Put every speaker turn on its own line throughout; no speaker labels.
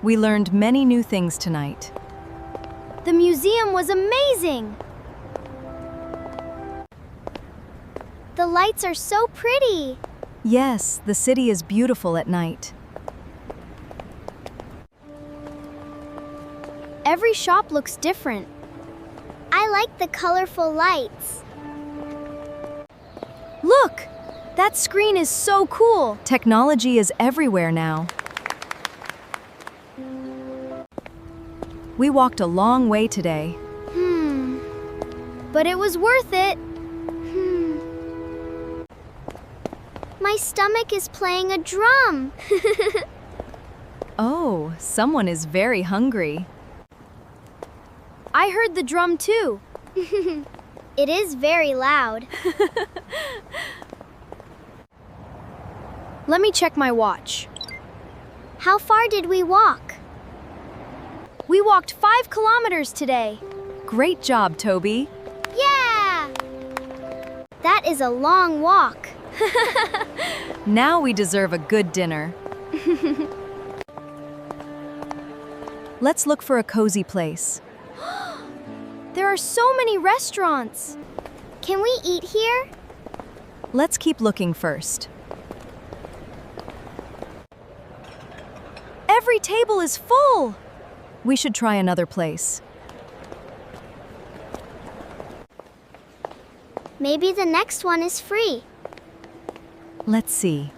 We learned many new things tonight.
The museum was amazing! The lights are so pretty!
Yes, the city is beautiful at night.
Every shop looks different. I like the colorful lights. Look! That screen is so cool!
Technology is everywhere now. We walked a long way today.
But it was worth it. My stomach is playing a drum.
Oh, someone is very hungry.
I heard the drum too. It is very loud. Let me check my watch. How far did we walk? We walked 5 kilometers today.
Great job, Toby.
Yeah! That is a long walk.
Now we deserve a good dinner. Let's look for a cozy place.
There are so many restaurants. Can we eat here?
Let's keep looking first. Every table is full. We should try another place.
Maybe the next one is free.
Let's see.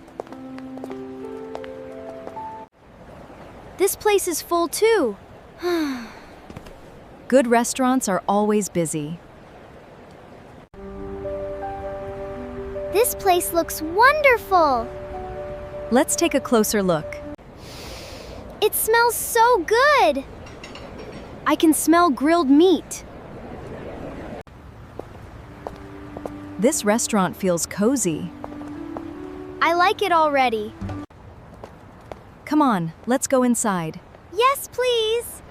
This place is full too.
Good restaurants are always busy.
This place looks wonderful.
Let's take a closer look.
It smells so good. I can smell grilled meat.
This restaurant feels cozy.
I like it already.
Come on, let's go inside.
Yes, please.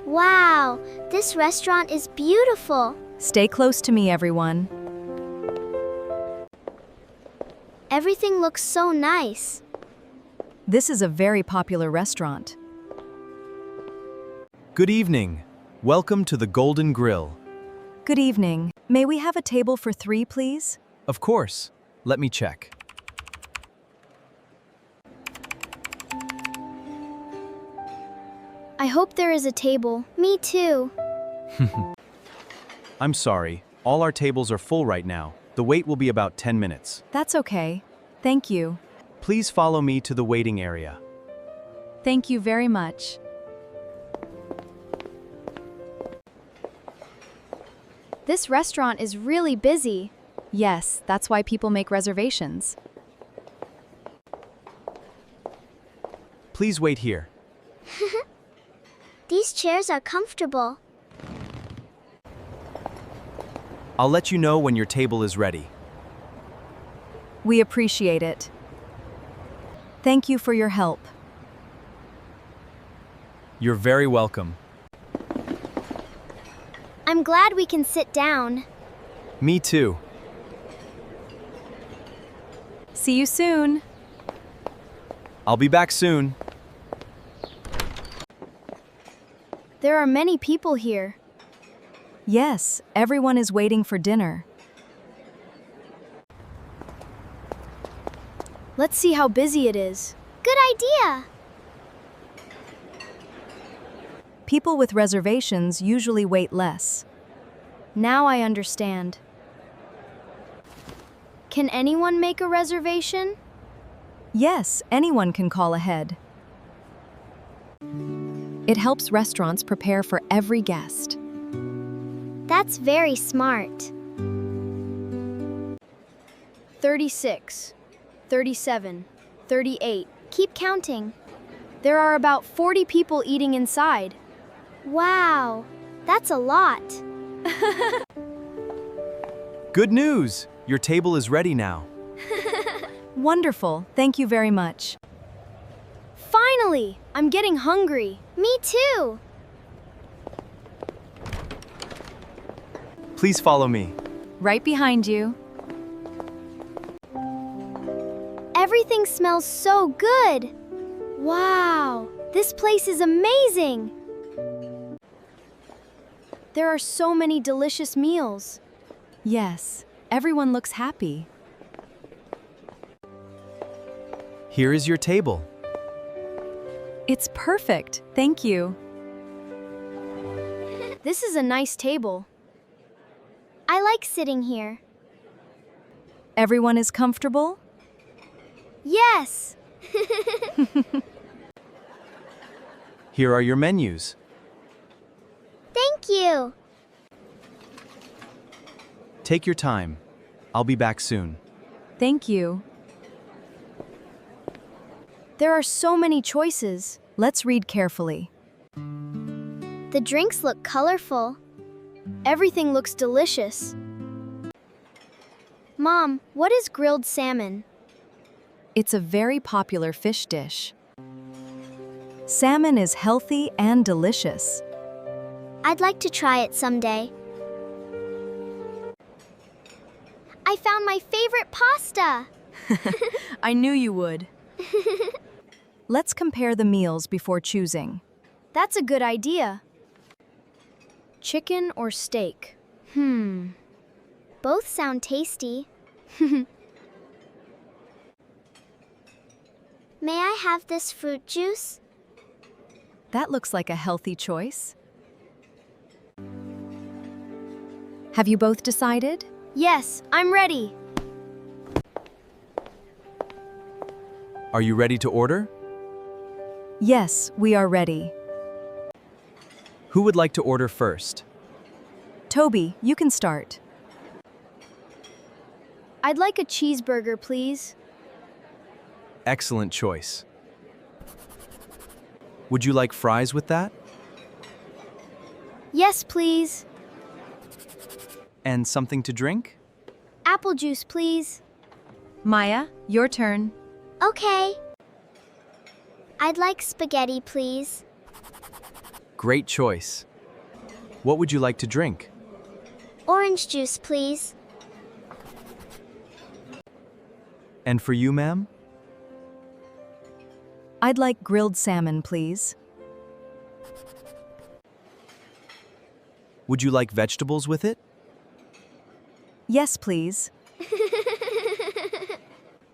Wow, this restaurant is beautiful.
Stay close to me, everyone.
Everything looks so nice.
This is a very popular restaurant.
Good evening. Welcome to the Golden Grill.
Good evening. May we have a table for 3, please?
Of course. Let me check.
I hope there is a table. Me too.
I'm sorry. All our tables are full right now. The wait will be about 10 minutes.
That's okay. Thank you.
Please follow me to the waiting area.
Thank you very much.
This restaurant is really busy.
Yes, that's why people make reservations.
Please wait here.
These chairs are comfortable.
I'll let you know when your table is ready.
We appreciate it. Thank you for your help.
You're very welcome.
I'm glad we can sit down.
Me too.
See you soon.
I'll be back soon.
There are many people here.
Yes, everyone is waiting for dinner.
Let's see how busy it is. Good idea.
People with reservations usually wait less.
Now I understand. Can anyone make a reservation?
Yes, anyone can call ahead. It helps restaurants prepare for every guest.
That's very smart. 36, 37, 38. Keep counting. There are about 40 people eating inside. Wow, that's a lot.
Good news! Your table is ready now.
Wonderful, thank you very much.
Finally, I'm getting hungry. Me too.
Please follow me.
Right behind you.
Everything smells so good. Wow, this place is amazing. There are so many delicious meals.
Yes, everyone looks happy.
Here is your table.
It's perfect, thank you.
This is a nice table. I like sitting here.
Everyone is comfortable?
Yes.
Here are your menus.
Thank you.
Take your time. I'll be back soon.
Thank you.
There are so many choices.
Let's read carefully.
The drinks look colorful. Everything looks delicious. Mom, what is grilled salmon?
It's a very popular fish dish. Salmon is healthy and delicious.
I'd like to try it someday. I found my favorite pasta.
I knew you would. Let's compare the meals before choosing.
That's a good idea. Chicken or steak? Both sound tasty. May I have this fruit juice?
That looks like a healthy choice. Have you both decided?
Yes, I'm ready.
Are you ready to order?
Yes, we are ready.
Who would like to order first?
Toby, you can start.
I'd like a cheeseburger, please.
Excellent choice. Would you like fries with that?
Yes, please.
And something to drink?
Apple juice, please.
Maya, your turn.
Okay. I'd like spaghetti, please.
Great choice. What would you like to drink?
Orange juice, please.
And for you, ma'am?
I'd like grilled salmon, please.
Would you like vegetables with it?
Yes, please.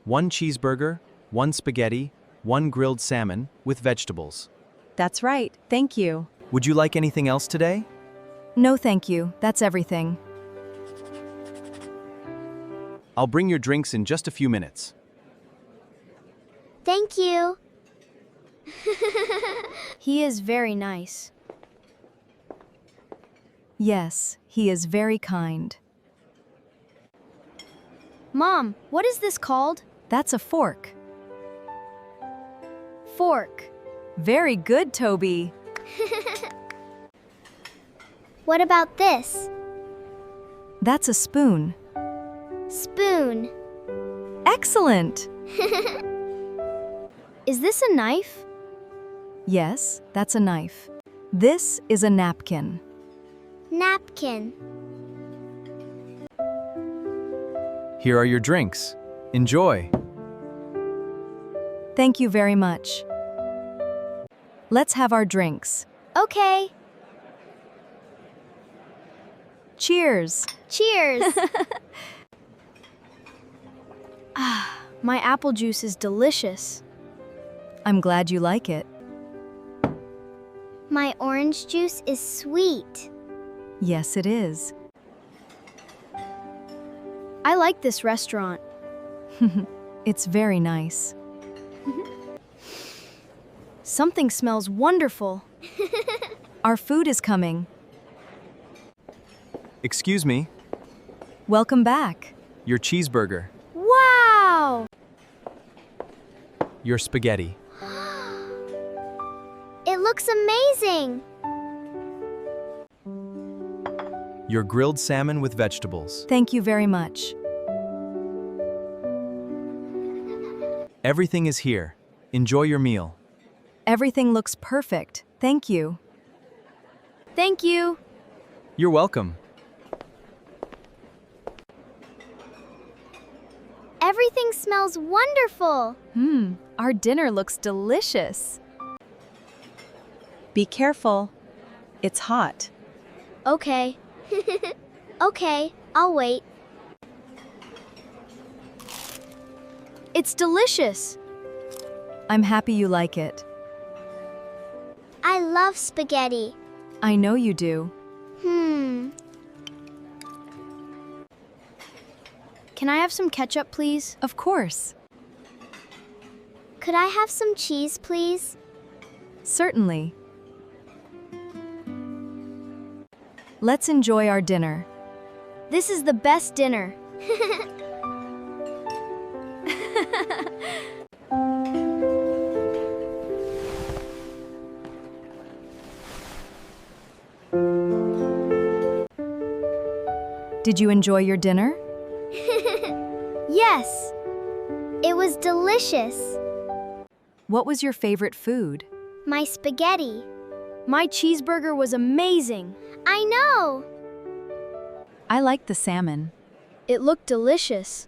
1 cheeseburger, 1 spaghetti, 1 grilled salmon with vegetables.
That's right, thank you.
Would you like anything else today?
No, thank you. That's everything.
I'll bring your drinks in just a few minutes.
Thank you. He is very nice.
Yes, he is very kind.
Mom, what is this called?
That's a fork.
Fork.
Very good, Toby.
What about this?
That's a spoon.
Spoon.
Excellent!
Is this a knife?
Yes, that's a knife. This is a napkin.
Napkin.
Here are your drinks. Enjoy.
Thank you very much. Let's have our drinks.
Okay.
Cheers!
Cheers. My apple juice is delicious.
I'm glad you like it.
My orange juice is sweet.
Yes, it is.
I like this restaurant.
It's very nice.
Something smells wonderful.
Our food is coming.
Excuse me,
Welcome back.
your cheeseburger,
Wow!
your spaghetti.
It looks amazing.
Your grilled salmon with vegetables.
Thank you very much.
Everything is here. Enjoy your meal.
Everything looks perfect. Thank you.
Thank you.
You're welcome.
Everything smells smells wonderful.
Our dinner looks delicious.
Be careful. It's hot.
Okay. Okay, I'll wait. It's delicious.
I'm happy you like it.
I love spaghetti.
I know you do.
Can I have some ketchup, please?
Of course.
Could I have some cheese, please?
Certainly. Let's enjoy our dinner.
This is the best dinner.
Did you enjoy your dinner?
Yes. It was delicious.
What was your favorite food?
My spaghetti. My cheeseburger was amazing. I know.
I liked the salmon.
It looked delicious.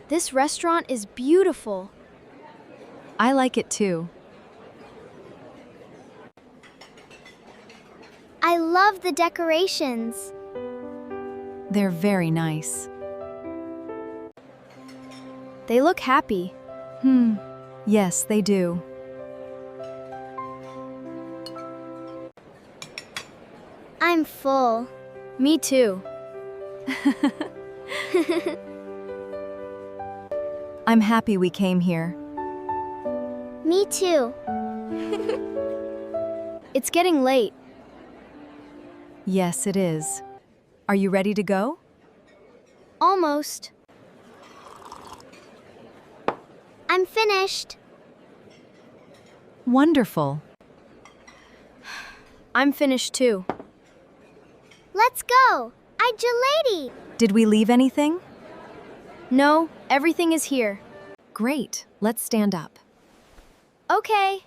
This restaurant is beautiful.
I like it too.
I love the decorations.
They're very nice.
They look happy.
Yes, they do.
I'm full. Me too.
I'm happy we came here.
Me too. It's getting late.
Yes, it is. Are you ready to go?
Almost. I'm finished.
Wonderful.
I'm finished too. Let's go. Lady.
Did we leave anything?
No, everything is here.
Great. Let's stand up.
Okay.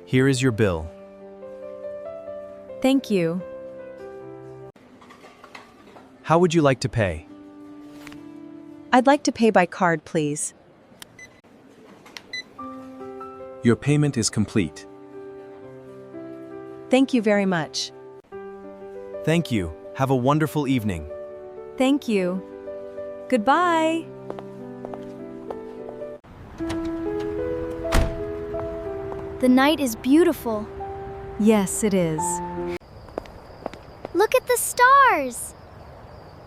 Here is your bill.
Thank you.
How would you like to pay?
I'd like to pay by card, please.
Your payment is complete.
Thank you very much.
Thank you. Have a wonderful evening.
Thank you. Goodbye.
The night is beautiful.
Yes, it is.
Look at the stars.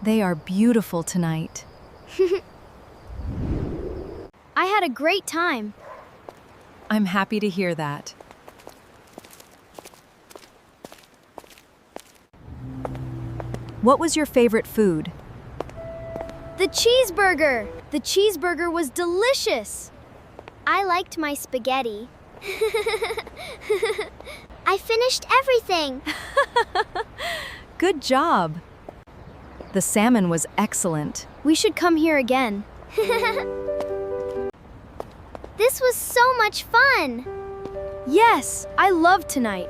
They are beautiful tonight.
I had a great time.
I'm happy to hear that. What was your favorite food?
The cheeseburger. The cheeseburger was delicious. I liked my spaghetti. I finished everything.
Good job. The salmon was excellent.
We should come here again. This was so much fun. Yes, I loved tonight.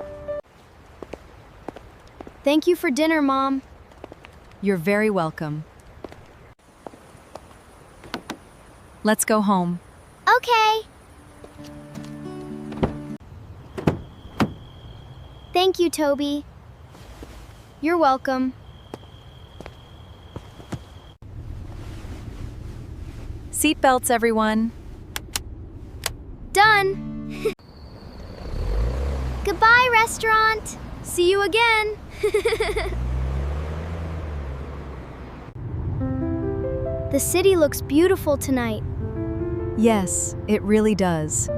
Thank you for dinner, Mom.
You're very welcome. Let's go home.
Okay. Thank you, Toby. You're welcome.
Seatbelts, everyone.
Done. Goodbye, restaurant. See you again. The city looks beautiful tonight.
Yes, it really does.